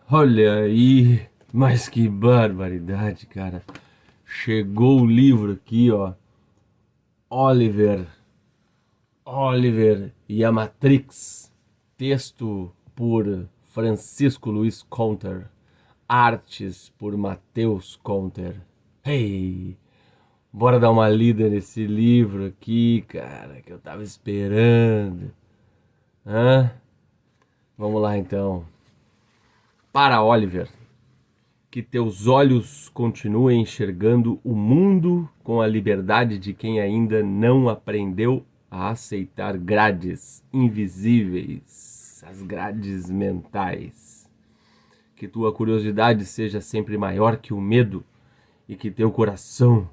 Olha aí, mas que barbaridade, cara. Chegou o livro aqui, ó. Oliver, Oliver e a Matrix. Texto por Francisco Luiz Conter. Artes por Matheus Conter. Hey, bora dar uma lida nesse livro aqui, cara, que eu tava esperando. Hã? Vamos lá então. Para Oliver. Que teus olhos continuem enxergando o mundo com a liberdade de quem ainda não aprendeu a aceitar grades invisíveis, as grades mentais. Que tua curiosidade seja sempre maior que o medo e que teu coração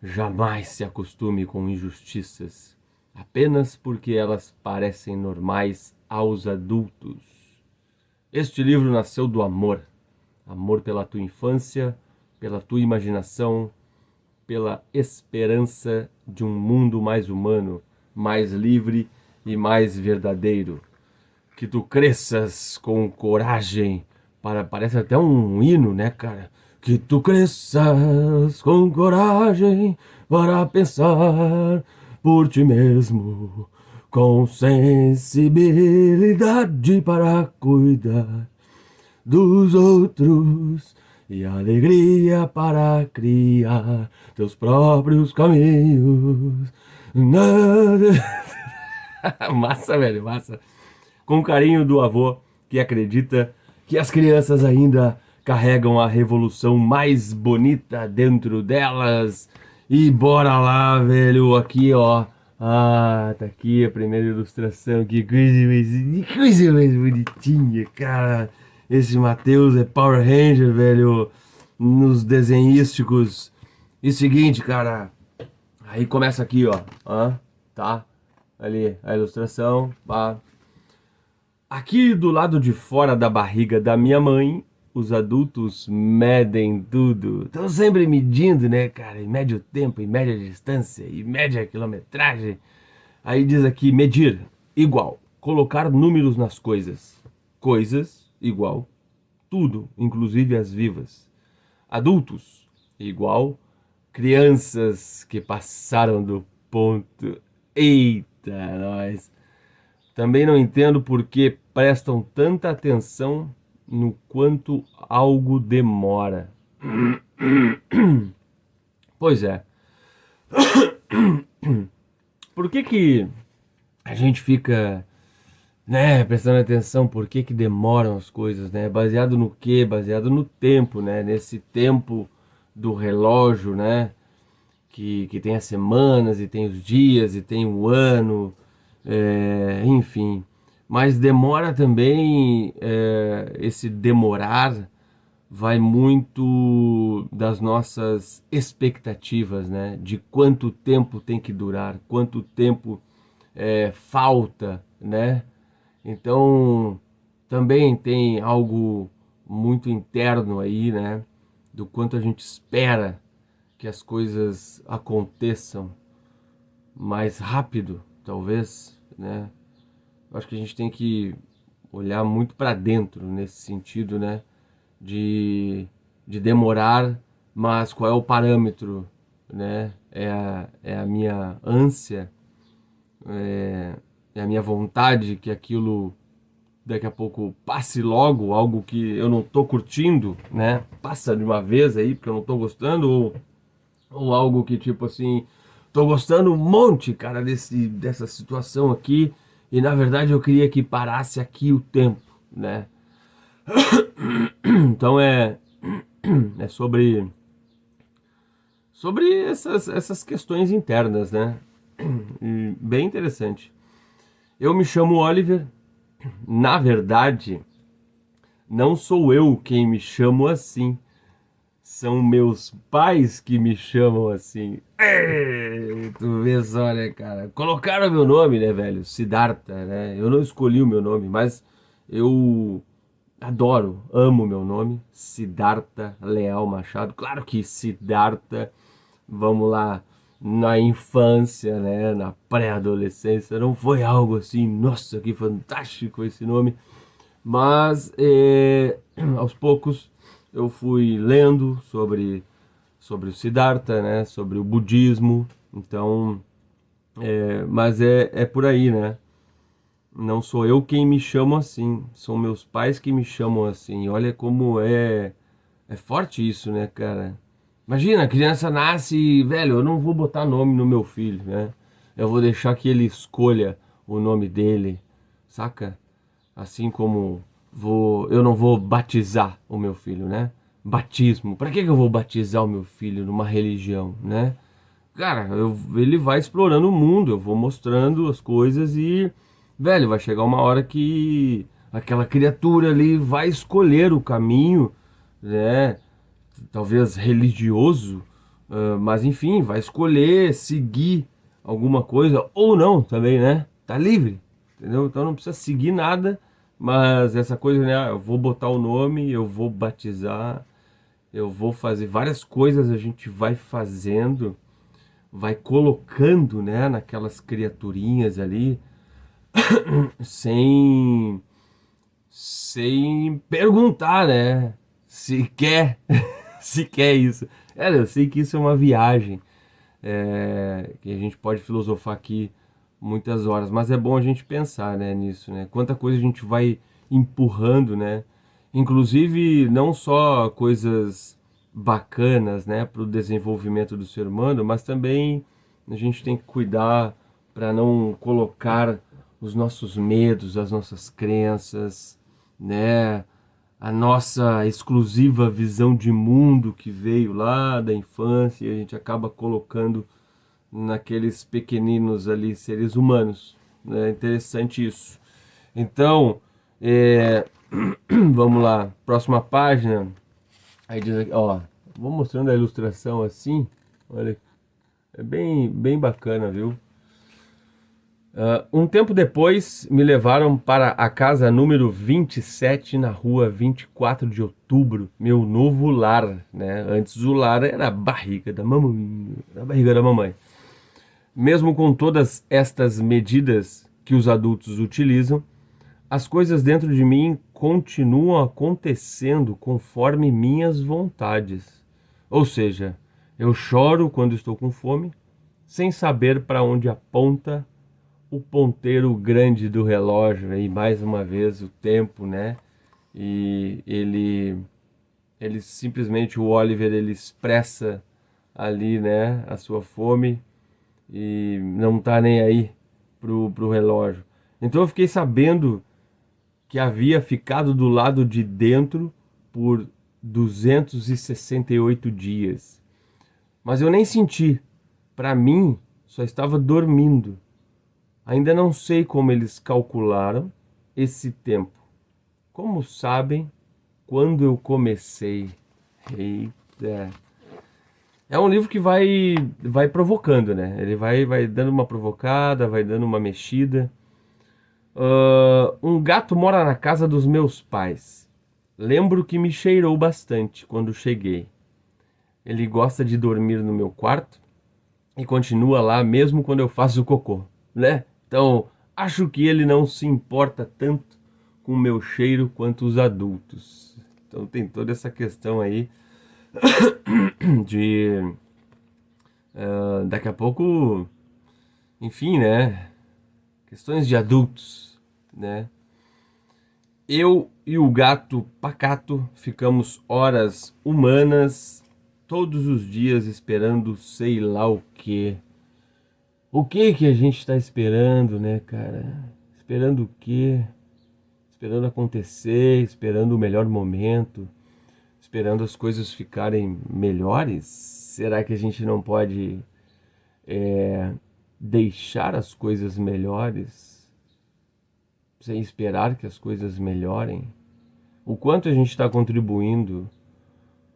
jamais se acostume com injustiças, apenas porque elas parecem normais aos adultos. Este livro nasceu do amor. Amor pela tua infância, pela tua imaginação, pela esperança de um mundo mais humano, mais livre e mais verdadeiro. Que tu cresças com coragem para... Parece até um hino, né, cara? Que tu cresças com coragem para pensar por ti mesmo, com sensibilidade para cuidar dos outros e alegria para criar teus próprios caminhos. Massa, velho, massa. Com carinho do avô que acredita que as crianças ainda carregam a revolução mais bonita dentro delas. E bora lá, velho, aqui ó. Ah, tá aqui a primeira ilustração, que coisa mais bonitinha, cara. Esse Matheus é Power Ranger, velho, nos desenhísticos. E seguinte, cara, aí começa aqui, ó, tá? Ali, a ilustração, pá. Aqui do lado de fora da barriga da minha mãe, os adultos medem tudo. Estão sempre medindo, né, cara? E mede o tempo, e mede a distância, e mede a quilometragem. Aí diz aqui, medir, igual, colocar números nas coisas. Coisas, igual, tudo, inclusive as vivas. Adultos, igual, crianças que passaram do ponto. Eita, nós. Também não entendo por que prestam tanta atenção no quanto algo demora. Pois é. Por que a gente fica, né, prestando atenção por que demoram as coisas, né? Baseado no quê? Baseado no tempo, né? Nesse tempo do relógio, né? Que tem as semanas e tem os dias e tem o ano, enfim. Mas demora também, esse demorar vai muito das nossas expectativas, né? De quanto tempo tem que durar, quanto tempo falta, né? Então, também tem algo muito interno aí, né? Do quanto a gente espera que as coisas aconteçam mais rápido, talvez, né? Eu acho que a gente tem que olhar muito para dentro nesse sentido, né? De demorar, mas qual é o parâmetro, né? É a minha ânsia, é a minha vontade que aquilo daqui a pouco passe logo, algo que eu não tô curtindo, né? Passa de uma vez aí porque eu não tô gostando, ou algo que tipo assim, tô gostando um monte, cara, dessa situação aqui, e na verdade eu queria que parasse aqui o tempo, né? Então é sobre essas questões internas, né? E bem interessante. Eu me chamo Oliver. Na verdade, não sou eu quem me chamo assim. São meus pais que me chamam assim. Ei, tu vê só, né, cara? Colocaram meu nome, né, velho? Siddhartha, né? Eu não escolhi o meu nome, mas eu adoro, amo meu nome. Siddhartha Leal Machado. Claro que Siddhartha, vamos lá, na infância, né, na pré-adolescência, não foi algo assim, nossa, que fantástico esse nome. Mas aos poucos eu fui lendo sobre o Siddhartha, né? Sobre o budismo. Então, mas é por aí, né? Não sou eu quem me chamo assim, são meus pais que me chamam assim. Olha como é forte isso, né, cara? Imagina, a criança nasce e, velho, eu não vou botar nome no meu filho, né? Eu vou deixar que ele escolha o nome dele, saca? Assim como eu não vou batizar o meu filho, né? Batismo. Pra que eu vou batizar o meu filho numa religião, né? Cara, ele vai explorando o mundo, eu vou mostrando as coisas e, velho, vai chegar uma hora que aquela criatura ali vai escolher o caminho, né? Talvez religioso, mas enfim, vai escolher seguir alguma coisa ou não também, né? Tá livre, entendeu? Então não precisa seguir nada, mas essa coisa, né? Eu vou botar o nome, eu vou batizar, eu vou fazer várias coisas, a gente vai fazendo, vai colocando, né, naquelas criaturinhas ali, sem sem perguntar, né, se quer, se quer isso. Eu sei que isso é uma viagem, que a gente pode filosofar aqui muitas horas, mas é bom a gente pensar, né, nisso, né? Quanta coisa a gente vai empurrando, né? Inclusive não só coisas bacanas, né, para o desenvolvimento do ser humano, mas também a gente tem que cuidar para não colocar os nossos medos, as nossas crenças, né, a nossa exclusiva visão de mundo que veio lá da infância e a gente acaba colocando naqueles pequeninos ali seres humanos. É interessante isso. Então, vamos lá, próxima página. Aí diz aqui, ó, vou mostrando a ilustração assim. Olha, é bem bacana, viu? Um tempo depois, me levaram para a casa número 27 na rua 24 de outubro, meu novo lar, né? Antes o lar era a barriga da mamãe, a barriga da mamãe. Mesmo com todas estas medidas que os adultos utilizam, as coisas dentro de mim continuam acontecendo conforme minhas vontades. Ou seja, eu choro quando estou com fome, sem saber para onde aponta o ponteiro grande do relógio. Aí mais uma vez o tempo, né? E ele simplesmente, o Oliver, ele expressa ali, né, a sua fome e não tá nem aí pro relógio. Então eu fiquei sabendo que havia ficado do lado de dentro por 268 dias. Mas eu nem senti. Para mim, só estava dormindo. Ainda não sei como eles calcularam esse tempo. Como sabem, quando eu comecei. Eita. É um livro que vai provocando, né? Ele vai dando uma provocada, vai dando uma mexida. Um gato mora na casa dos meus pais. Lembro que me cheirou bastante quando cheguei. Ele gosta de dormir no meu quarto e continua lá mesmo quando eu faço cocô, né? Então, acho que ele não se importa tanto com o meu cheiro quanto os adultos. Então tem toda essa questão aí de daqui a pouco, enfim, né? Questões de adultos, né? Eu e o gato pacato ficamos horas humanas todos os dias esperando sei lá o quê. O que que a gente está esperando, né, cara? Esperando o quê? Esperando acontecer, esperando o melhor momento, esperando as coisas ficarem melhores? Será que a gente não pode deixar as coisas melhores sem esperar que as coisas melhorem? O quanto a gente está contribuindo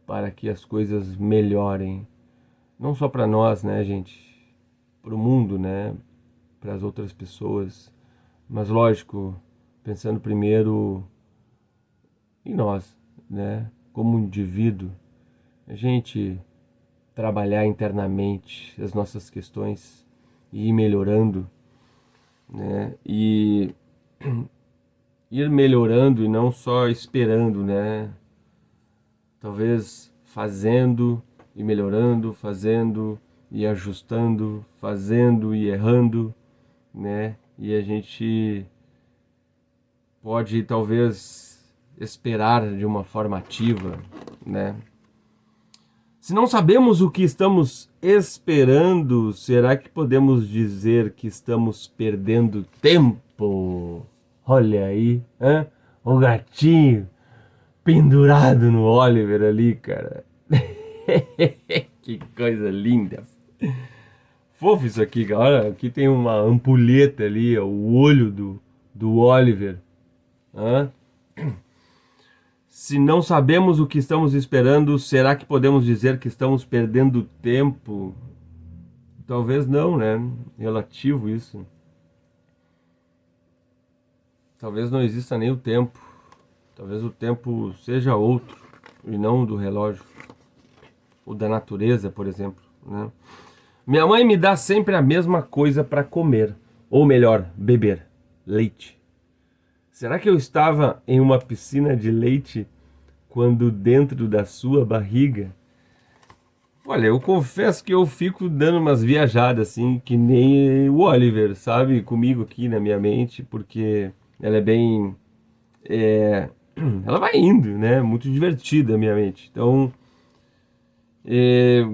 para que as coisas melhorem, não só para nós, né, gente, para o mundo, né, para as outras pessoas, mas lógico, pensando primeiro em nós, né, como indivíduo, a gente trabalhar internamente as nossas questões e ir melhorando, né, e ir melhorando e não só esperando, né? Talvez fazendo e melhorando, fazendo e ajustando, fazendo e errando, né? E a gente pode talvez esperar de uma forma ativa, né? Se não sabemos o que estamos esperando, será que podemos dizer que estamos perdendo tempo? Olha aí, hein? O gatinho pendurado no Oliver ali, cara. Que coisa linda. Fofo isso aqui, cara. Olha, aqui tem uma ampulheta ali, ó, o olho do Oliver. Hã? Se não sabemos o que estamos esperando, será que podemos dizer que estamos perdendo tempo? Talvez não, né? Relativo isso. Talvez não exista nem o tempo. Talvez o tempo seja outro e não o do relógio. O da natureza, por exemplo, né? Minha mãe me dá sempre a mesma coisa para comer, ou melhor, beber, leite. Será que eu estava em uma piscina de leite quando dentro da sua barriga? Olha, eu confesso que eu fico dando umas viajadas assim, que nem o Oliver, sabe? Comigo aqui na minha mente, porque ela é bem. é, Ela vai indo, né? Muito divertida a minha mente. Então,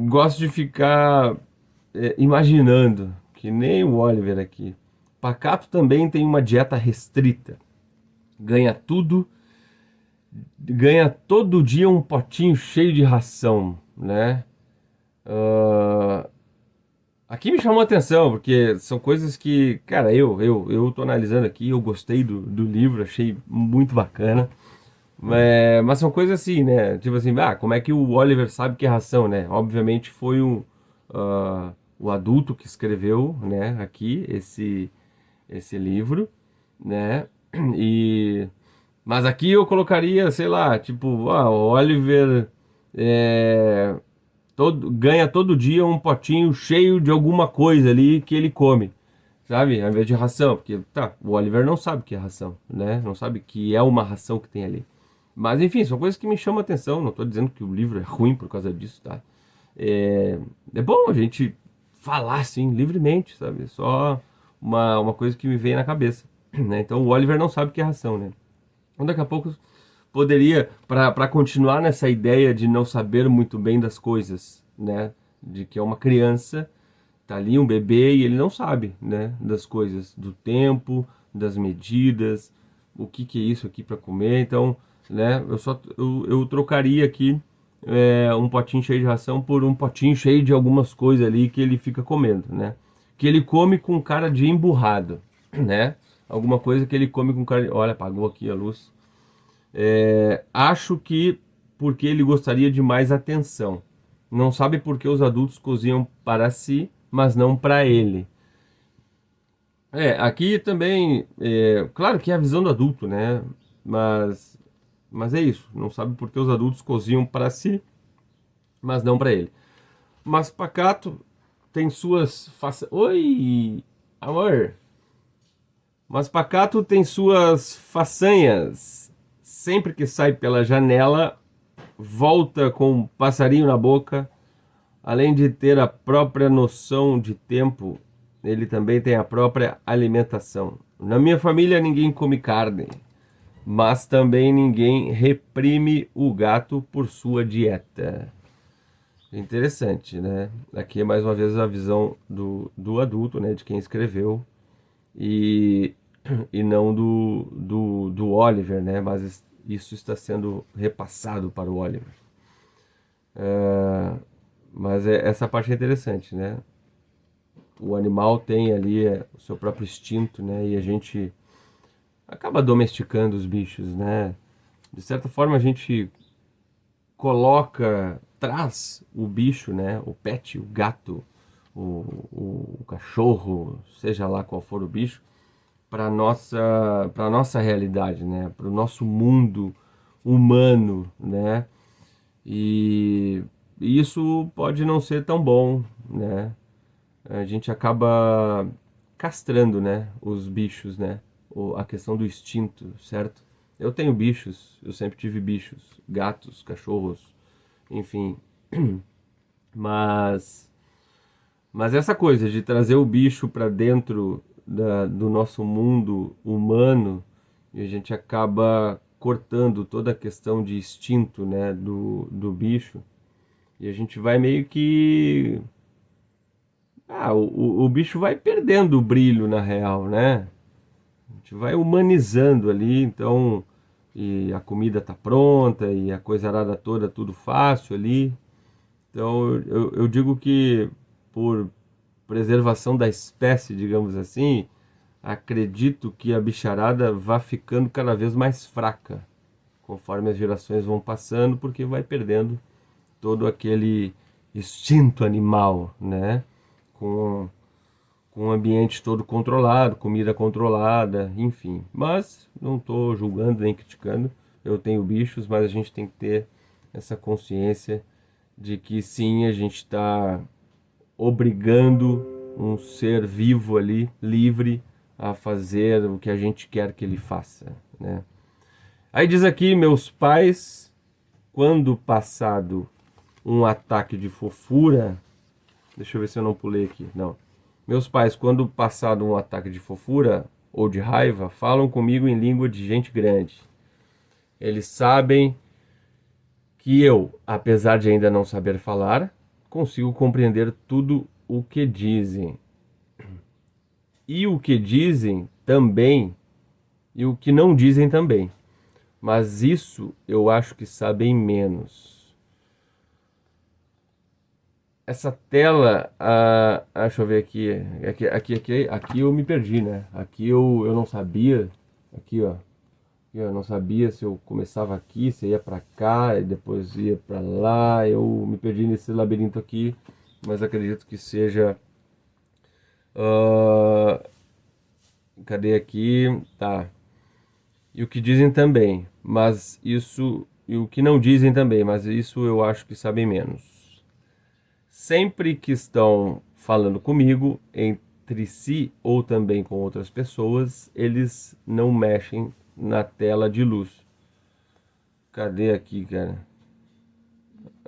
gosto de ficar imaginando, que nem o Oliver aqui. Pacato também tem uma dieta restrita. Ganha tudo, ganha todo dia um potinho cheio de ração, né? Ah, aqui me chamou a atenção, porque são coisas que, cara, eu tô analisando aqui, eu gostei do livro, achei muito bacana. Mas são coisas assim, né? Tipo assim, como é que o Oliver sabe que é ração, né? Obviamente foi o adulto que escreveu, né, aqui, esse livro, né? E, mas aqui eu colocaria, sei lá, tipo, o Oliver é, ganha todo dia um potinho cheio de alguma coisa ali que ele come, sabe? Ao invés de ração, porque tá, o Oliver não sabe o que é ração, né? Não sabe que é uma ração que tem ali. Mas enfim, são coisas que me chamam a atenção. Não estou dizendo que o livro é ruim por causa disso, tá? É bom a gente falar assim livremente, sabe? Só uma coisa que me vem na cabeça, né? Então o Oliver não sabe o que é ração, né? Então daqui a pouco poderia, para continuar nessa ideia de não saber muito bem das coisas, né? De que é uma criança, tá ali um bebê e ele não sabe, né? Das coisas, do tempo, das medidas, o que que é isso aqui para comer. Então, né? Eu trocaria aqui um potinho cheio de ração por um potinho cheio de algumas coisas ali que ele fica comendo, né? Que ele come com cara de emburrado, né? Alguma coisa que ele come com cara de... Olha, apagou aqui a luz. Acho que porque ele gostaria de mais atenção. Não sabe por que os adultos cozinham para si, mas não para ele. Aqui também, claro que é a visão do adulto, né? Mas é isso. Não sabe por que os adultos cozinham para si, mas não para ele. Mas Pacato tem suas Oi, amor. Mas Pacato tem suas façanhas. Sempre que sai pela janela, volta com um passarinho na boca. Além de ter a própria noção de tempo, ele também tem a própria alimentação. Na minha família ninguém come carne, mas também ninguém reprime o gato por sua dieta. Interessante, né? Aqui é mais uma vez a visão do adulto, né? De quem escreveu e, e não do Oliver, né? Mas isso está sendo repassado para o Oliver. Mas essa parte é interessante, né? O animal tem ali o seu próprio instinto, né? E a gente acaba domesticando os bichos, né? De certa forma a gente traz o bicho, né? O pet, o gato, o cachorro, seja lá qual for o bicho, para nossa realidade, né? Para o nosso mundo humano, né? E isso pode não ser tão bom, né? A gente acaba castrando, né? Os bichos, né? a questão do instinto, certo? Eu tenho bichos, eu sempre tive bichos, gatos, cachorros, enfim. Mas, mas essa coisa de trazer o bicho para dentro do nosso mundo humano, e a gente acaba cortando toda a questão de instinto, né, do bicho, e a gente vai meio que... o bicho vai perdendo o brilho na real, né? A gente vai humanizando ali, então, e a comida tá pronta, e a coisa arada toda, tudo fácil ali. Então eu digo que por preservação da espécie, digamos assim, acredito que a bicharada vá ficando cada vez mais fraca conforme as gerações vão passando, porque vai perdendo todo aquele instinto animal, né? Com, com o ambiente todo controlado, comida controlada, enfim. Mas não estou julgando nem criticando. Eu tenho bichos, mas a gente tem que ter essa consciência de que sim, a gente está obrigando um ser vivo ali, livre, a fazer o que a gente quer que ele faça, né? Aí diz aqui, meus pais, quando passado um ataque de fofura, deixa eu ver se eu não pulei aqui, não. Meus pais, quando passado um ataque de fofura ou de raiva, falam comigo em língua de gente grande. Eles sabem que eu, apesar de ainda não saber falar, consigo compreender tudo o que dizem. E o que dizem também, e o que não dizem também. Mas isso eu acho que sabem menos. Essa tela, deixa eu ver aqui eu me perdi, né? Aqui eu não sabia, aqui ó, eu não sabia se eu começava aqui, se ia para cá e depois ia para lá. Eu me perdi nesse labirinto aqui, mas acredito que seja. Cadê aqui? Tá. E o que dizem também, mas isso. E o que não dizem também, mas isso eu acho que sabem menos. Sempre que estão falando comigo, entre si ou também com outras pessoas, eles não mexem na tela de luz. Cadê aqui, cara?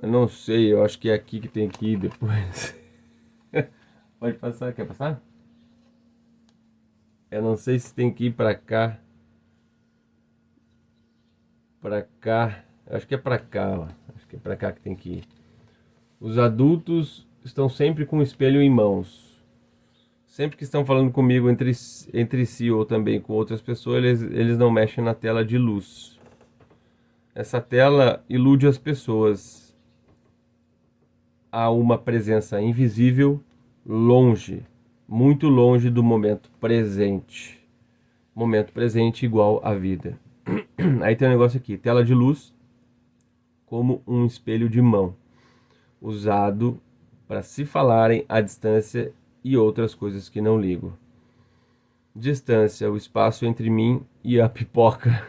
Eu não sei, eu acho que é aqui que tem que ir depois. Pode passar, quer passar? Eu não sei se tem que ir pra cá. Pra cá. Acho que é pra cá, ó. Acho que é pra cá que tem que ir. Os adultos estão sempre com o espelho em mãos. Sempre que estão falando comigo entre si ou também com outras pessoas, eles não mexem na tela de luz. Essa tela ilude as pessoas. Há uma presença invisível, longe, muito longe do momento presente. Momento presente igual à vida. Aí tem um negócio aqui, tela de luz como um espelho de mão, usado para se falarem à distância e outras coisas que não ligo. Distância, o espaço entre mim e a pipoca.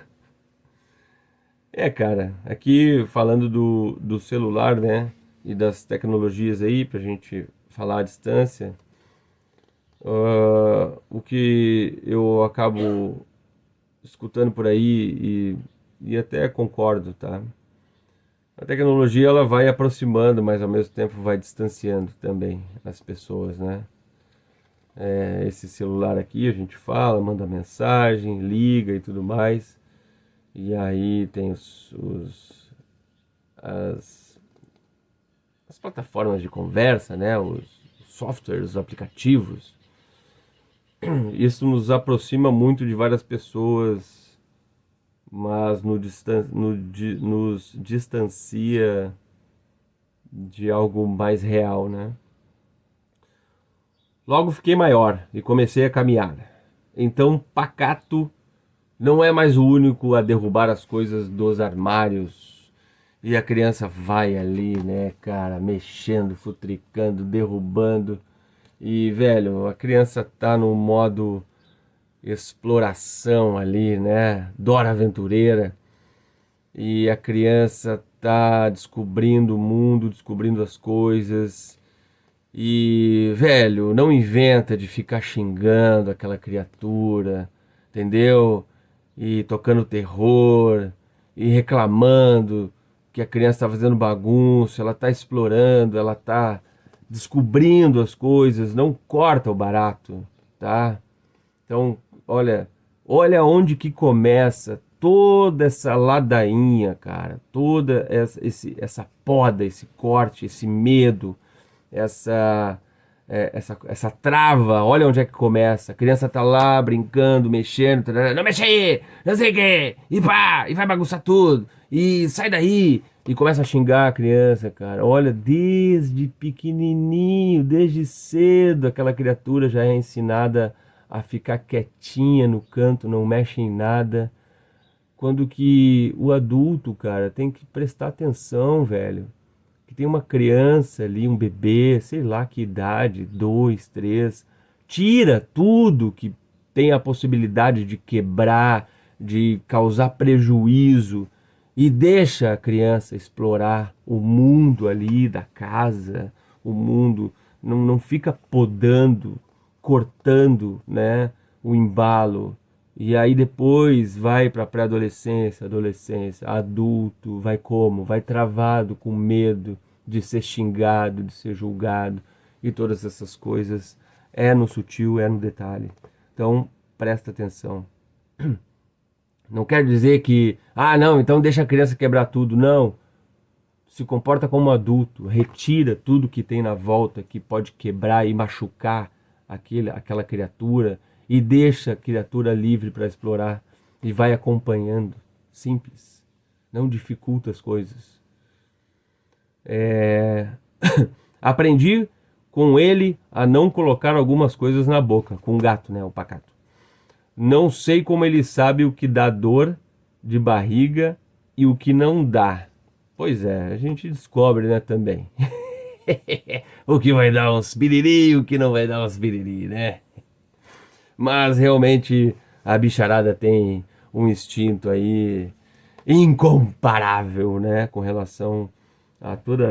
Cara, aqui falando do celular, né, e das tecnologias aí, pra gente falar à distância, o que eu acabo escutando por aí e até concordo, tá? A tecnologia ela vai aproximando, mas ao mesmo tempo vai distanciando também as pessoas, né? Esse celular aqui a gente fala, manda mensagem, liga e tudo mais. E aí tem as plataformas de conversa, né? Os softwares, os aplicativos. Isso nos aproxima muito de várias pessoas, mas nos distancia de algo mais real, né? Logo fiquei maior e comecei a caminhar. Então, pacato não é mais o único a derrubar as coisas dos armários. E a criança vai ali, né, cara, mexendo, futricando, derrubando. E, velho, a criança tá no modo exploração ali, né? Dora Aventureira. E a criança tá descobrindo o mundo, descobrindo as coisas. E, velho, não inventa de ficar xingando aquela criatura, entendeu? E tocando terror, e reclamando que a criança está fazendo bagunça, ela está explorando, ela está descobrindo as coisas, não corta o barato, tá? Então, olha onde que começa toda essa ladainha, cara, toda essa poda, esse corte, esse medo, essa, essa trava, olha onde é que começa. A criança tá lá brincando, mexendo, tarará, não mexe aí, não sei o quê, e pá, e vai bagunçar tudo, e sai daí, e começa a xingar a criança, cara. Olha, desde pequenininho, desde cedo, aquela criatura já é ensinada a ficar quietinha no canto, não mexe em nada. Quando que o adulto, cara, tem que prestar atenção, velho, que tem uma criança ali, um bebê, sei lá que idade, 2, 3, tira tudo que tem a possibilidade de quebrar, de causar prejuízo e deixa a criança explorar o mundo ali da casa, o mundo, não fica podando, cortando, né, o embalo. E aí depois vai para pré-adolescência, adolescência, adulto, vai como? Vai travado, com medo de ser xingado, de ser julgado e todas essas coisas. É no sutil, é no detalhe. Então, presta atenção. Não quer dizer que, não, então deixa a criança quebrar tudo. Não. Se comporta como adulto, retira tudo que tem na volta que pode quebrar e machucar aquela criatura e deixa a criatura livre para explorar e vai acompanhando. Simples. Não dificulta as coisas. Aprendi com ele a não colocar algumas coisas na boca, com o gato, né, o pacato. Não sei como ele sabe o que dá dor de barriga e o que não dá. Pois é, a gente descobre, né, também. O que vai dar uns piriri e o que não vai dar uns piriri, né? Mas realmente a bicharada tem um instinto aí incomparável, né, com relação a toda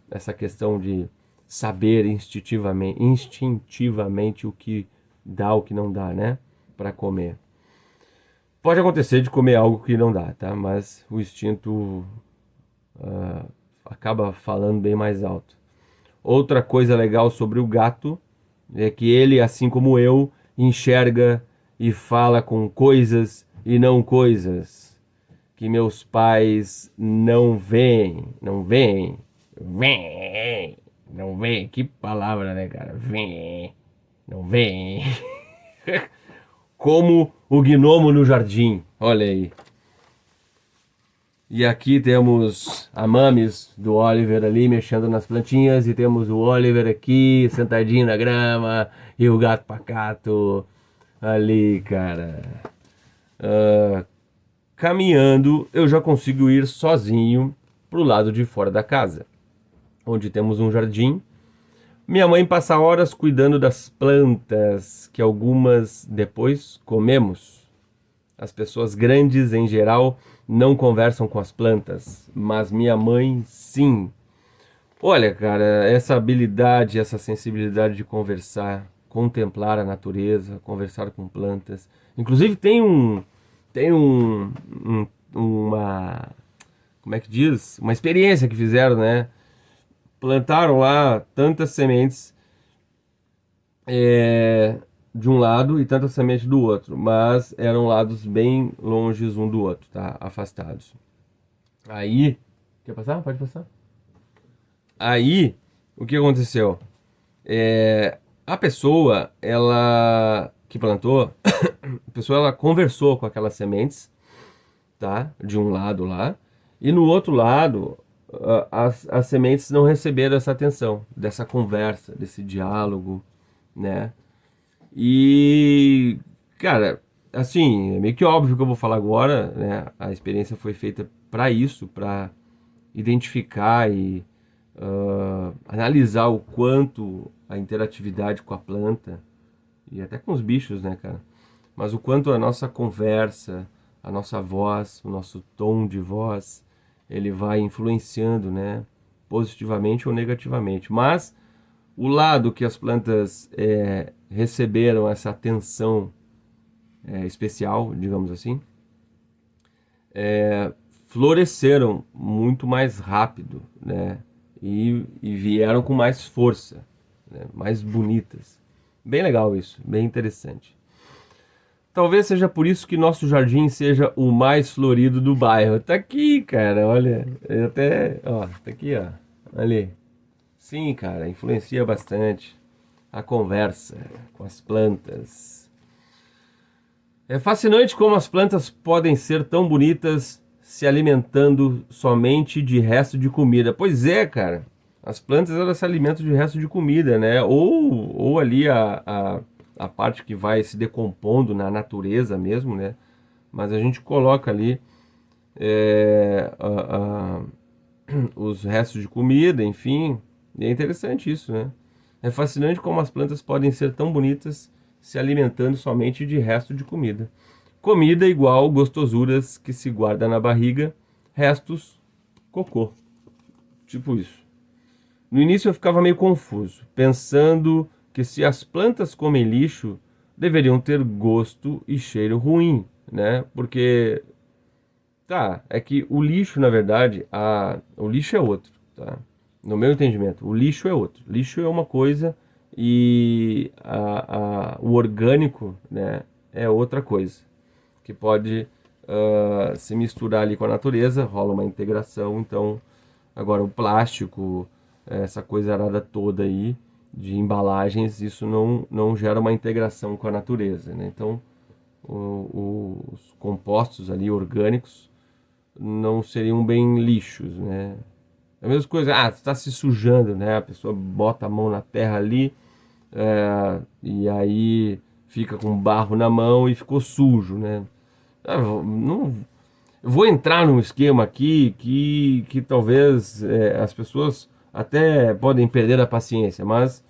essa questão de saber instintivamente o que dá, o que não dá, né, para comer. Pode acontecer de comer algo que não dá, tá? Mas o instinto acaba falando bem mais alto. Outra coisa legal sobre o gato é que ele, assim como eu, enxerga e fala com coisas e não coisas que meus pais não veem, não veem, não veem, que palavra, né, cara? Veem, não veem. Como o gnomo no jardim, olha aí. E aqui temos a Mames do Oliver ali mexendo nas plantinhas e temos o Oliver aqui sentadinho na grama e o gato pacato ali, cara. Caminhando, eu já consigo ir sozinho pro lado de fora da casa, onde temos um jardim. Minha mãe passa horas cuidando das plantas, que algumas depois comemos. As pessoas grandes, em geral, não conversam com as plantas, mas minha mãe, sim. Olha, cara, essa habilidade, essa sensibilidade de conversar, contemplar a natureza, conversar com plantas. Inclusive uma, como é que diz? Uma experiência que fizeram, né? Plantaram lá tantas sementes de um lado e tantas sementes do outro, mas eram lados bem longes um do outro, tá? Afastados. Aí, quer passar? Pode passar. Aí, o que aconteceu? A pessoa, ela que plantou, a pessoa ela conversou com aquelas sementes, tá? De um lado lá, e no outro lado, as sementes não receberam essa atenção, dessa conversa, desse diálogo, né? E, cara, assim, é meio que óbvio que eu vou falar agora, né? A experiência foi feita para isso, para identificar e analisar o quanto a interatividade com a planta e até com os bichos, né, cara? Mas o quanto a nossa conversa, a nossa voz, o nosso tom de voz, ele vai influenciando, né? Positivamente ou negativamente. Mas o lado que as plantas receberam essa atenção especial, digamos assim, floresceram muito mais rápido, né? E vieram com mais força, né? Mais bonitas. Bem legal isso, bem interessante. Talvez seja por isso que nosso jardim seja o mais florido do bairro. Tá aqui, cara, olha. Eu até, ó, tá aqui, ó. Ali. Sim, cara, influencia bastante a conversa com as plantas. É fascinante como as plantas podem ser tão bonitas se alimentando somente de resto de comida. Pois é, cara. As plantas elas se alimentam de resto de comida, né? Ou ali a parte que vai se decompondo na natureza mesmo, né? Mas a gente coloca ali é, a- os restos de comida, enfim. E é interessante isso, né? É fascinante como as plantas podem ser tão bonitas se alimentando somente de resto de comida. Comida igual gostosuras que se guarda na barriga, restos, cocô. Tipo isso. No início eu ficava meio confuso, pensando que se as plantas comem lixo, deveriam ter gosto e cheiro ruim, né? Porque, tá, é que o lixo, na verdade, o lixo é outro, tá? No meu entendimento, o lixo é outro. Lixo é uma coisa e o orgânico, né, é outra coisa, que pode se misturar ali com a natureza, rola uma integração, então, agora o plástico, essa coisa arada toda aí, de embalagens, isso não gera uma integração com a natureza, né? Então, os compostos ali orgânicos não seriam bem lixos, né? É a mesma coisa, está se sujando, né? A pessoa bota a mão na terra ali, e aí fica com barro na mão e ficou sujo, né? Não, eu vou entrar num esquema aqui que talvez as pessoas até podem perder a paciência, mas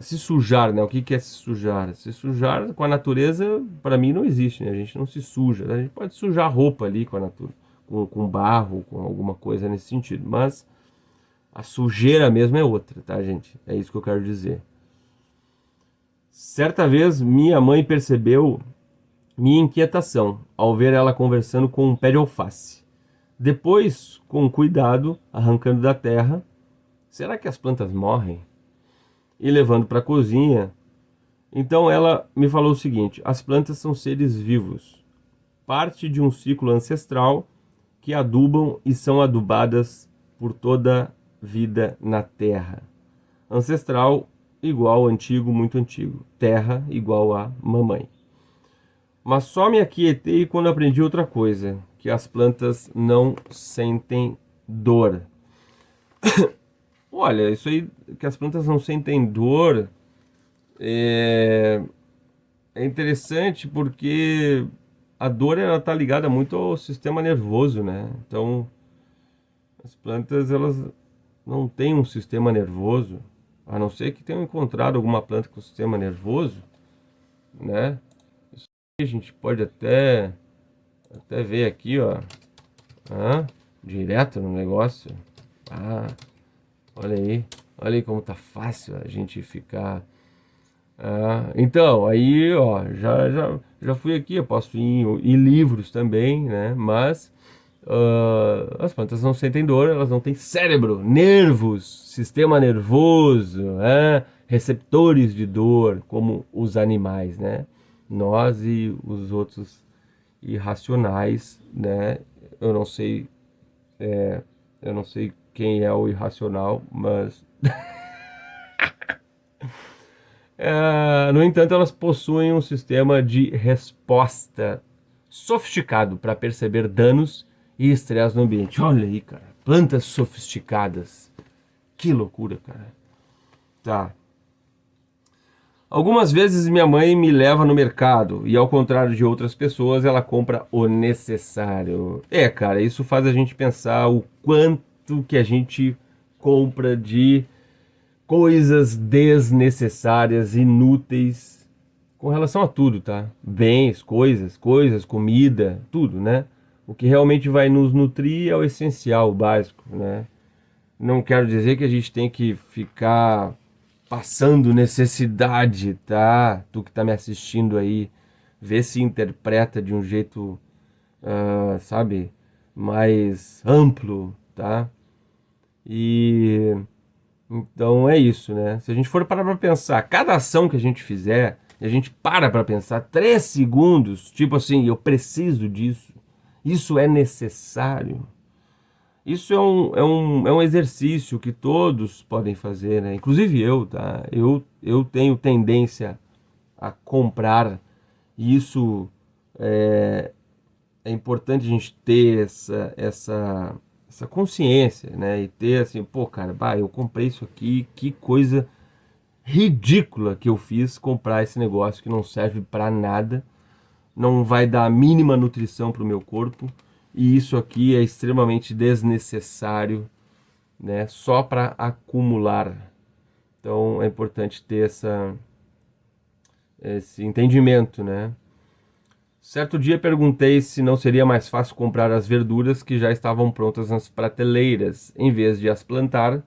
se sujar, né? O que é se sujar? Se sujar com a natureza, para mim não existe, né? A gente não se suja. A gente pode sujar a roupa ali com a natureza, com barro, com alguma coisa nesse sentido, mas a sujeira mesmo é outra, tá, gente? É isso que eu quero dizer. Certa vez, minha mãe percebeu minha inquietação ao ver ela conversando com um pé de alface. Depois, com cuidado, arrancando da terra, será que as plantas morrem? E levando para a cozinha. Então ela me falou o seguinte: as plantas são seres vivos, parte de um ciclo ancestral que adubam e são adubadas por toda vida na terra. Ancestral igual antigo, muito antigo. Terra igual a mamãe. Mas só me aquietei quando aprendi outra coisa, que as plantas não sentem dor. Olha, isso aí que as plantas não sentem dor é, é interessante porque a dor ela tá ligada muito ao sistema nervoso, né? Então, as plantas elas não têm um sistema nervoso, a não ser que tenham encontrado alguma planta com sistema nervoso, né? Isso aí a gente pode até ver aqui, ó, direto no negócio. Ah, olha aí como tá fácil a gente ficar. Então, aí, ó, já fui aqui, eu posso ir em livros também, né? Mas as plantas não sentem dor, elas não têm cérebro, nervos, sistema nervoso, receptores de dor, como os animais, né? Nós e os outros irracionais, né? Eu não sei, eu não sei quem é o irracional, mas no entanto, elas possuem um sistema de resposta sofisticado para perceber danos e estresse no ambiente. Olha aí, cara. Plantas sofisticadas. Que loucura, cara. Tá. Algumas vezes minha mãe me leva no mercado e, ao contrário de outras pessoas, ela compra o necessário. Cara, isso faz a gente pensar o quanto que a gente compra de coisas desnecessárias, inúteis, com relação a tudo, tá? Bens, coisas, comida, tudo, né? O que realmente vai nos nutrir é o essencial, o básico, né? Não quero dizer que a gente tem que ficar passando necessidade, tá? Tu que tá me assistindo aí, vê se interpreta de um jeito, sabe, mais amplo, tá? E então é isso, né? Se a gente for parar pra pensar, cada ação que a gente fizer, a gente para pra pensar 3 segundos, tipo assim, eu preciso disso, isso é necessário. Isso é um exercício que todos podem fazer, né? Inclusive eu, tá? Eu tenho tendência a comprar, e isso é, é importante a gente ter essa consciência, né? E ter assim, pô, cara, bah, eu comprei isso aqui, que coisa ridícula que eu fiz comprar esse negócio que não serve para nada, não vai dar a mínima nutrição para o meu corpo, e isso aqui é extremamente desnecessário, né? Só para acumular. Então é importante ter esse entendimento, né? Certo dia perguntei se não seria mais fácil comprar as verduras que já estavam prontas nas prateleiras, em vez de as plantar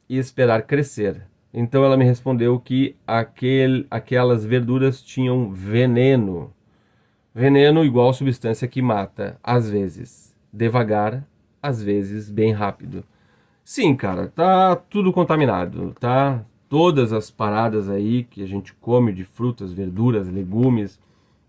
e esperar crescer. Então ela me respondeu que aquelas verduras tinham veneno. Veneno igual substância que mata, às vezes devagar, às vezes bem rápido. Sim, cara, tá tudo contaminado, tá? Todas as paradas aí que a gente come de frutas, verduras, legumes.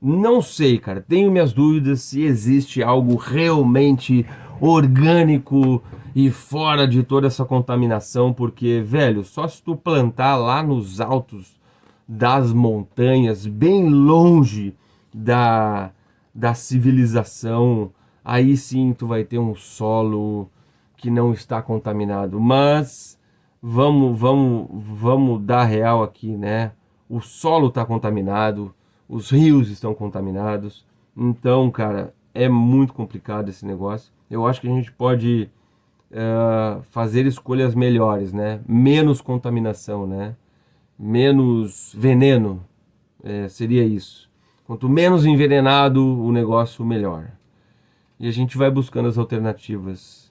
Não sei, cara, tenho minhas dúvidas se existe algo realmente orgânico e fora de toda essa contaminação, porque, velho, só se tu plantar lá nos altos das montanhas, bem longe da, da civilização, aí sim tu vai ter um solo que não está contaminado. Mas vamos dar real aqui, né? O solo está contaminado, os rios estão contaminados. Então, cara, é muito complicado esse negócio. Eu acho que a gente pode fazer escolhas melhores, né? Menos contaminação, né? Menos veneno, seria isso. Quanto menos envenenado o negócio, melhor. E a gente vai buscando as alternativas.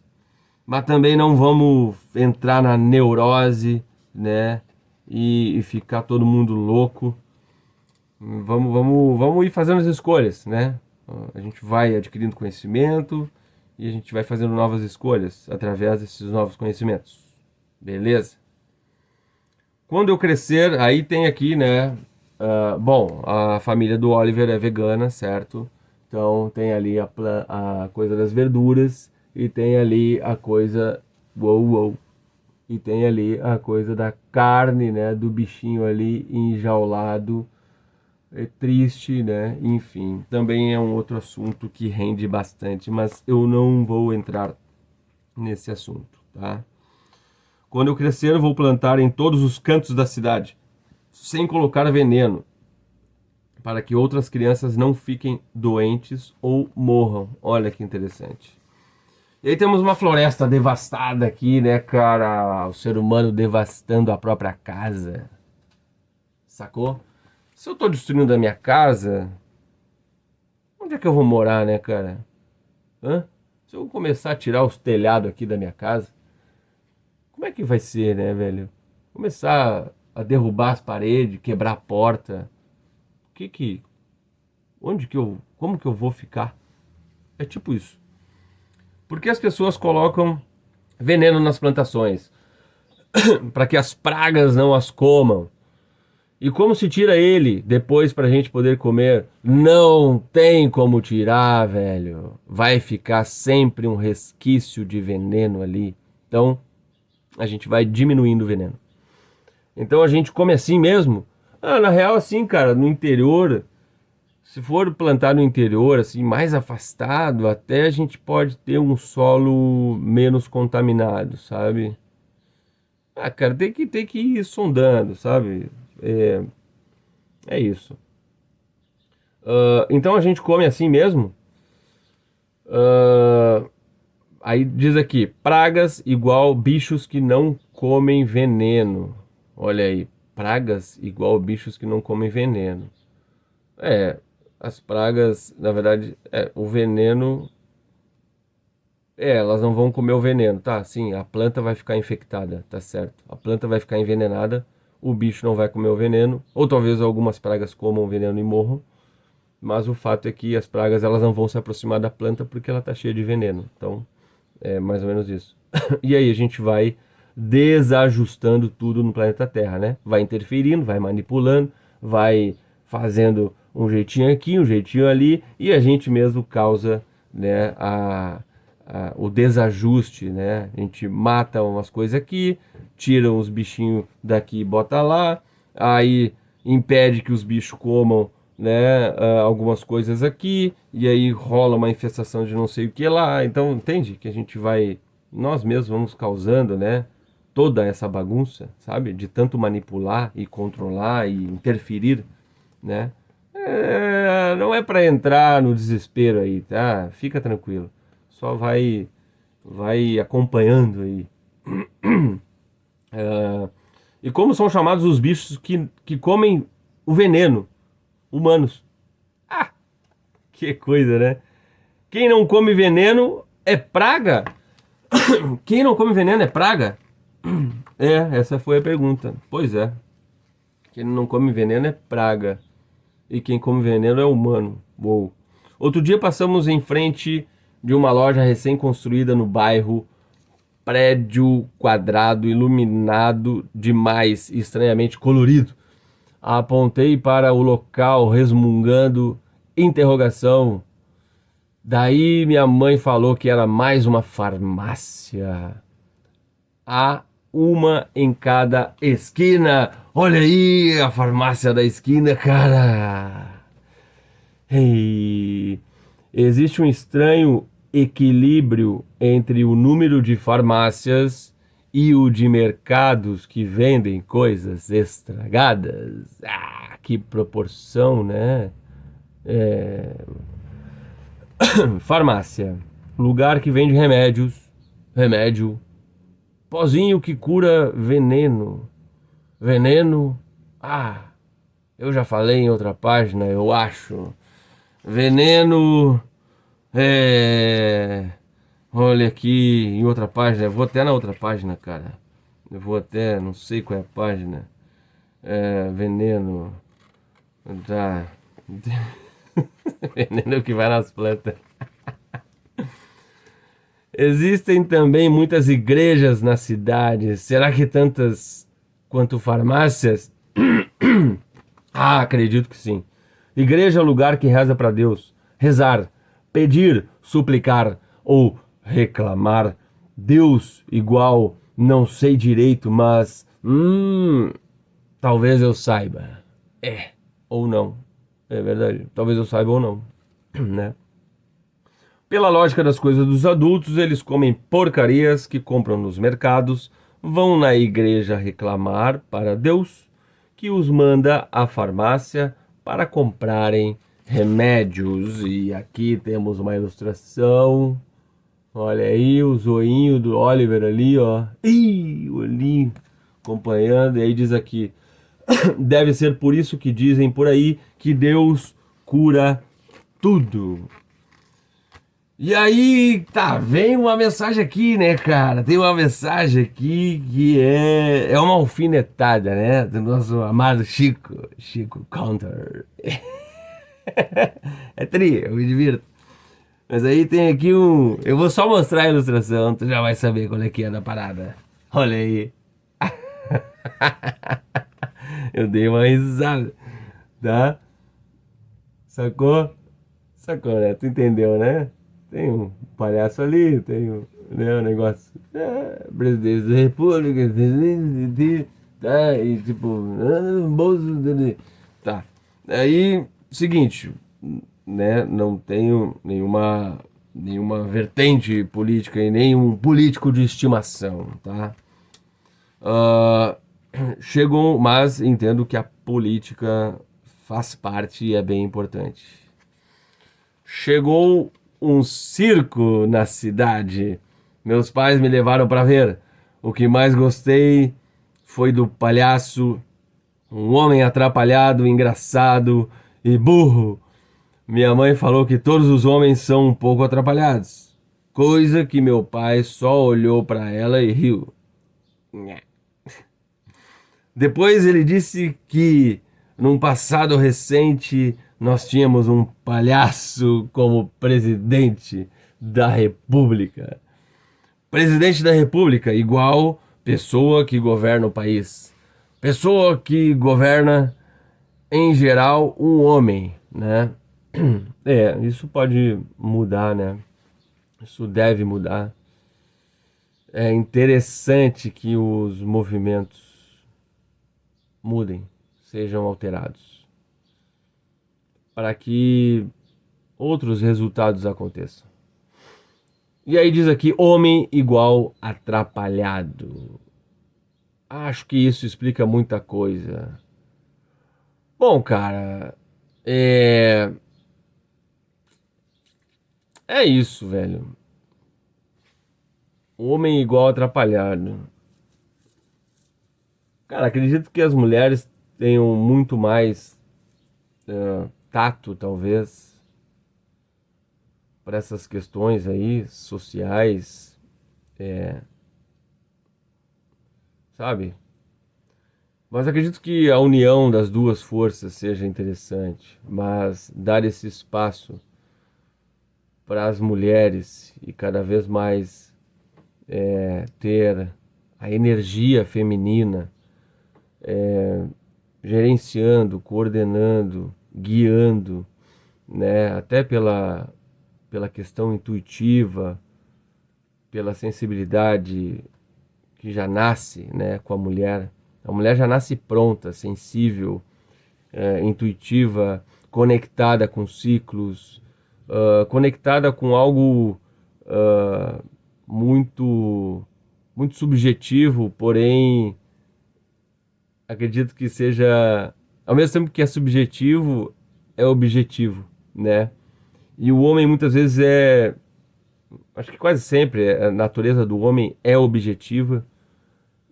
Mas também não vamos entrar na neurose, né? E ficar todo mundo louco. Vamos ir fazendo as escolhas, né? A gente vai adquirindo conhecimento e a gente vai fazendo novas escolhas através desses novos conhecimentos. Beleza? Quando eu crescer, aí tem aqui, né? Bom, a família do Oliver é vegana, certo? Então tem ali a coisa das verduras e tem ali a coisa. Uou, uou. E tem ali a coisa da carne, né? Do bichinho ali enjaulado. É triste, né? Enfim, também é um outro assunto que rende bastante, mas eu não vou entrar nesse assunto, tá? Quando eu crescer, eu vou plantar em todos os cantos da cidade, sem colocar veneno, para que outras crianças não fiquem doentes ou morram. Olha que interessante. E aí temos uma floresta devastada aqui, né, cara? O ser humano devastando a própria casa. Sacou? Se eu tô destruindo a minha casa, onde é que eu vou morar, né, cara? Hã? Se eu começar a tirar os telhados aqui da minha casa, como é que vai ser, né, velho? Começar a derrubar as paredes, quebrar a porta. Como que eu vou ficar? É tipo isso. Porque as pessoas colocam veneno nas plantações para que as pragas não as comam. E como se tira ele depois para a gente poder comer? Não tem como tirar, velho. Vai ficar sempre um resquício de veneno ali. Então a gente vai diminuindo o veneno. Então a gente come assim mesmo? Na real, assim, cara, no interior, se for plantar no interior, assim, mais afastado, até a gente pode ter um solo menos contaminado, sabe? Cara, tem que ir sondando, sabe? É isso. Então a gente come assim mesmo? Ah, Aí diz aqui, pragas igual bichos que não comem veneno. Olha aí, pragas igual bichos que não comem veneno. As pragas, na verdade, o veneno. Elas não vão comer o veneno, tá? Sim, a planta vai ficar infectada, tá certo. A planta vai ficar envenenada, o bicho não vai comer o veneno, ou talvez algumas pragas comam o veneno e morram. mas o fato é que as pragas elas não vão se aproximar da planta porque ela está cheia de veneno. Então, é mais ou menos isso. E aí a gente vai desajustando tudo no planeta Terra, né? Vai interferindo, vai manipulando, vai fazendo um jeitinho aqui, um jeitinho ali, e a gente mesmo causa, né, o desajuste, né? A gente mata umas coisas aqui, tira uns bichinhos daqui e bota lá, aí impede que os bichos comam, né, algumas coisas aqui, e aí rola uma infestação de não sei o que lá. Então, entende que a gente vai, nós mesmos vamos causando, né, toda essa bagunça, sabe? De tanto manipular e controlar e interferir, né? Não é para entrar no desespero aí, tá? Fica tranquilo. Só vai acompanhando aí. E como são chamados os bichos que comem o veneno? Humanos. Ah, que coisa, né? Quem não come veneno é praga? Quem não come veneno é praga? Essa foi a pergunta. Pois é. Quem não come veneno é praga. E quem come veneno é humano. Uou. Outro dia passamos em frente de uma loja recém-construída no bairro. Prédio quadrado, iluminado demais, estranhamente colorido. Apontei para o local, resmungando, interrogação. Daí minha mãe falou que era mais uma farmácia. Há uma em cada esquina. Olha aí a farmácia da esquina, cara. Hey. Existe um estranho equilíbrio entre o número de farmácias e o de mercados que vendem coisas estragadas. Ah, que proporção, né? Farmácia, lugar que vende remédios, remédio, pozinho que cura veneno, veneno. Ah, eu já falei em outra página, eu acho. Veneno, olha aqui em outra página, eu vou até na outra página, cara. Eu vou até, não sei qual é a página. Veneno, tá. Veneno que vai nas plantas. Existem também muitas igrejas na cidade. Será que tantas quanto farmácias? Ah, acredito que sim. Igreja é o lugar que reza para Deus. Rezar, pedir, suplicar ou reclamar. Deus igual, não sei direito, mas talvez eu saiba. Ou não. É verdade. Talvez eu saiba ou não, né? Pela lógica das coisas dos adultos, eles comem porcarias que compram nos mercados, vão na igreja reclamar para Deus, que os manda à farmácia para comprarem remédios. E aqui temos uma ilustração. Olha aí o zoinho do Oliver ali, ó. Ih, o olhinho acompanhando. E aí diz aqui: deve ser por isso que dizem por aí que Deus cura tudo. E aí, tá, vem uma mensagem aqui, né, cara? Tem uma mensagem aqui que é uma alfinetada, né? Do nosso amado Chico Counter. É tri, eu me divirto. Mas aí tem aqui um... Eu vou só mostrar a ilustração, tu já vai saber qual é que é da parada. Olha aí. Eu dei uma risada, tá? Sacou? Sacou, né? Tu entendeu, né? Tem um palhaço ali, tem um negócio. Presidente da República, tá? E tipo, bolso dele. Tá. Aí, seguinte, né? Não tenho nenhuma vertente política e nenhum político de estimação, tá? Chegou, mas entendo que a política faz parte e é bem importante. Chegou um circo na cidade. Meus pais me levaram para ver. O que mais gostei foi do palhaço, um homem atrapalhado, engraçado e burro. Minha mãe falou que todos os homens são um pouco atrapalhados, coisa que meu pai só olhou para ela e riu. Depois ele disse que num passado recente nós tínhamos um palhaço como presidente da República. Presidente da República, igual pessoa que governa o país. Pessoa que governa, em geral, um homem, né? Isso pode mudar, né? Isso deve mudar. É interessante que os movimentos mudem, sejam alterados, para que outros resultados aconteçam. E aí diz aqui, homem igual atrapalhado. Acho que isso explica muita coisa. Bom, cara, é isso, velho. Homem igual atrapalhado. Cara, acredito que as mulheres tenham muito mais tato, talvez, para essas questões aí sociais, sabe? Mas acredito que a união das duas forças seja interessante, mas dar esse espaço para as mulheres e cada vez mais ter a energia feminina gerenciando, coordenando, guiando, né? Até pela questão intuitiva, pela sensibilidade que já nasce, né, com a mulher. A mulher já nasce pronta, sensível, intuitiva, conectada com ciclos, conectada com algo muito, muito subjetivo, porém acredito que seja, ao mesmo tempo que é subjetivo, é objetivo, né? E o homem muitas vezes acho que quase sempre a natureza do homem é objetiva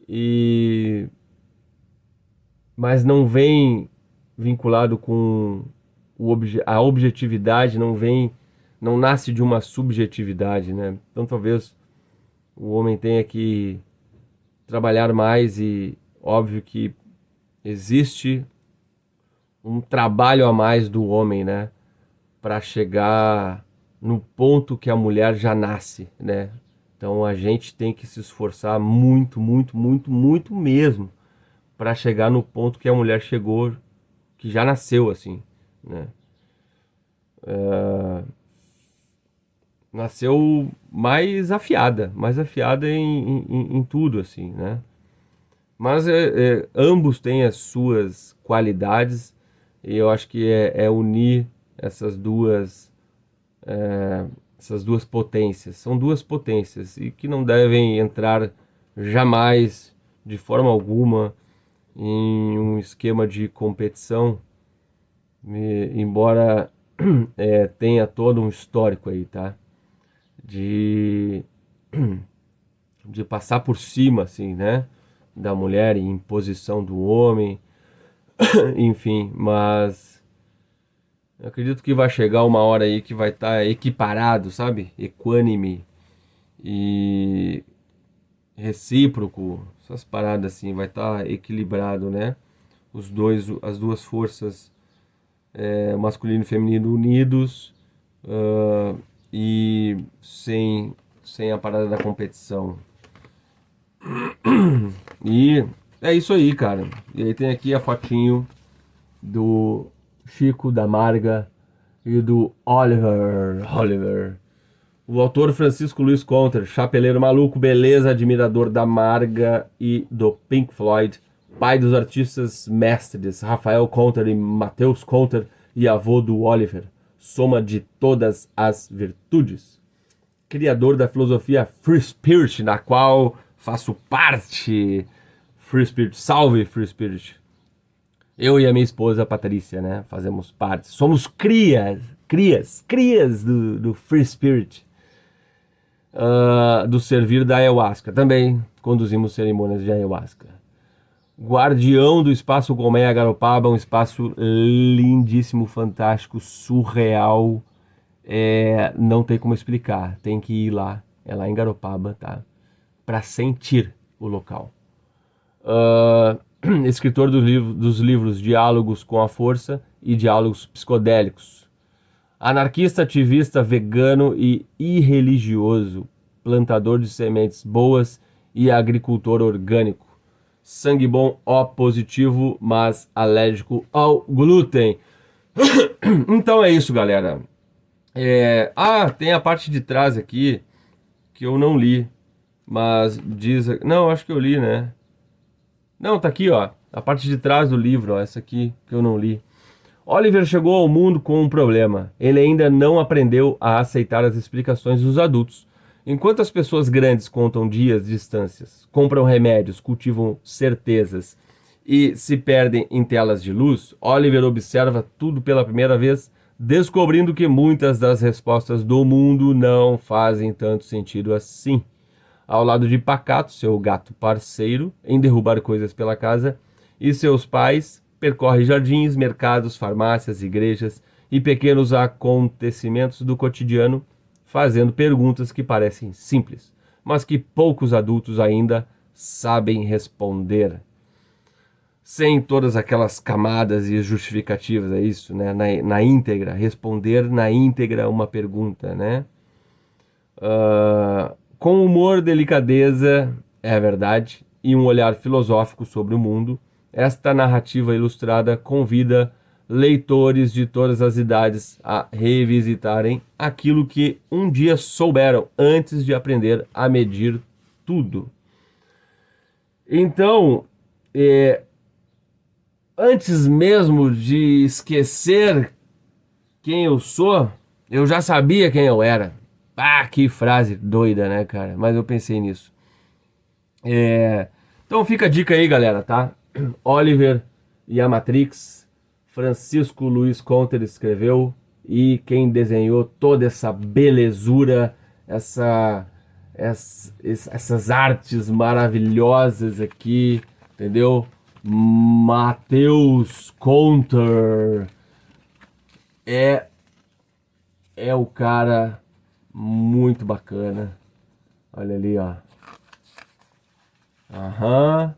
e mas não vem vinculado com a objetividade, não nasce de uma subjetividade, né? Então talvez o homem tenha que trabalhar mais e óbvio que existe um trabalho a mais do homem, né? Para chegar no ponto que a mulher já nasce, né? Então a gente tem que se esforçar muito, muito, muito, muito mesmo para chegar no ponto que a mulher chegou, que já nasceu assim, né? Nasceu mais afiada em tudo, assim, né? Mas ambos têm as suas qualidades e eu acho que é unir essas duas potências. São duas potências e que não devem entrar jamais, de forma alguma, em um esquema de competição, embora tenha todo um histórico aí, tá? De, de passar por cima, assim, né? Da mulher em posição do homem, enfim, mas eu acredito que vai chegar uma hora aí que vai estar equiparado, sabe? Equânime e recíproco, essas paradas assim, vai estar equilibrado, né? As duas forças, masculino e feminino unidos, e sem a parada da competição. E é isso aí, cara. E aí tem aqui a fotinho do Chico, da Marga e do Oliver. O autor Francisco Luiz Conter, chapeleiro maluco, beleza, admirador da Marga e do Pink Floyd, pai dos artistas mestres Rafael Conter e Matheus Conter e avô do Oliver, soma de todas as virtudes. Criador da filosofia Free Spirit, na qual faço parte. Free Spirit, salve Free Spirit. Eu e a minha esposa Patrícia, né, fazemos parte. Somos crias do Free Spirit. Do servir da ayahuasca. Também conduzimos cerimônias de ayahuasca. Guardião do Espaço Colmeia Garopaba, um espaço lindíssimo, fantástico, surreal. Não tem como explicar, tem que ir lá. É lá em Garopaba, tá? Para sentir o local. Escritor dos livros Diálogos com a Força e diálogos psicodélicos. Anarquista, ativista, vegano e irreligioso, plantador de sementes boas e agricultor orgânico. Sangue bom, O positivo, mas alérgico ao glúten. Então é isso, galera. Tem a parte de trás aqui que eu não li, mas diz... Não, acho que eu li, né? Não, tá aqui, ó. A parte de trás do livro, ó, essa aqui que eu não li. Oliver chegou ao mundo com um problema. Ele ainda não aprendeu a aceitar as explicações dos adultos. Enquanto as pessoas grandes contam dias, distâncias, compram remédios, cultivam certezas e se perdem em telas de luz, Oliver observa tudo pela primeira vez, descobrindo que muitas das respostas do mundo não fazem tanto sentido assim. Ao lado de Pacato, seu gato parceiro, em derrubar coisas pela casa, e seus pais, percorre jardins, mercados, farmácias, igrejas e pequenos acontecimentos do cotidiano, fazendo perguntas que parecem simples, mas que poucos adultos ainda sabem responder. Sem todas aquelas camadas e justificativas, é isso, né? Na íntegra, responder na íntegra uma pergunta, né? Com humor, delicadeza, é verdade, e um olhar filosófico sobre o mundo, esta narrativa ilustrada convida leitores de todas as idades a revisitarem aquilo que um dia souberam antes de aprender a medir tudo. Então, antes mesmo de esquecer quem eu sou, eu já sabia quem eu era. Ah, que frase doida, né, cara? Mas eu pensei nisso. Então fica a dica aí, galera, tá? Oliver e a Matrix, Francisco Luiz Conter escreveu, e quem desenhou toda essa belezura, essas artes maravilhosas aqui, entendeu? Matheus Conter é o cara muito bacana. Olha ali, ó. Aham.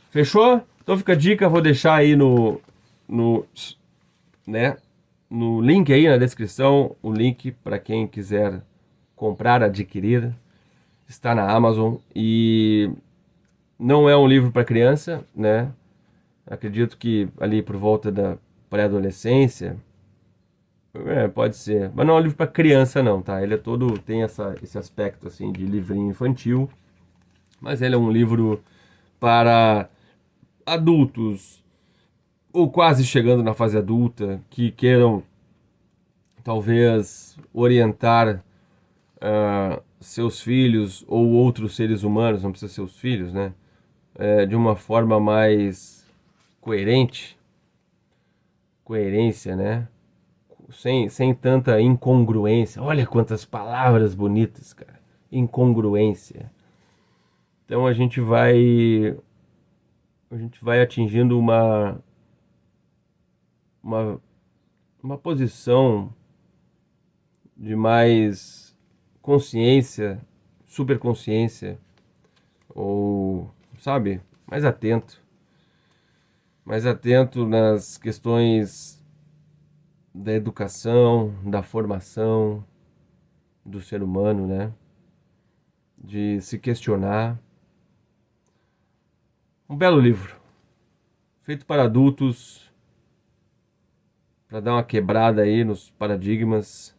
Fechou? Então fica a dica, vou deixar aí no link aí na descrição, o link para quem quiser comprar, adquirir. Está na Amazon e não é um livro para criança, né? Acredito que ali por volta da pré-adolescência, pode ser, mas não é um livro para criança não, tá? Ele tem esse aspecto assim de livrinho infantil, mas ele é um livro para adultos ou quase chegando na fase adulta que queiram talvez orientar seus filhos ou outros seres humanos, não precisa ser os filhos, né? De uma forma mais coerência, né? Sem tanta incongruência. Olha quantas palavras bonitas, cara. Incongruência. Então a gente vai atingindo uma posição de mais consciência, superconsciência, ou, sabe, mais atento nas questões da educação, da formação do ser humano, né? De se questionar. Um belo livro, feito para adultos, para dar uma quebrada aí nos paradigmas,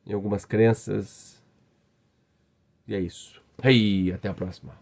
em algumas crenças. E é isso. Hey, até a próxima.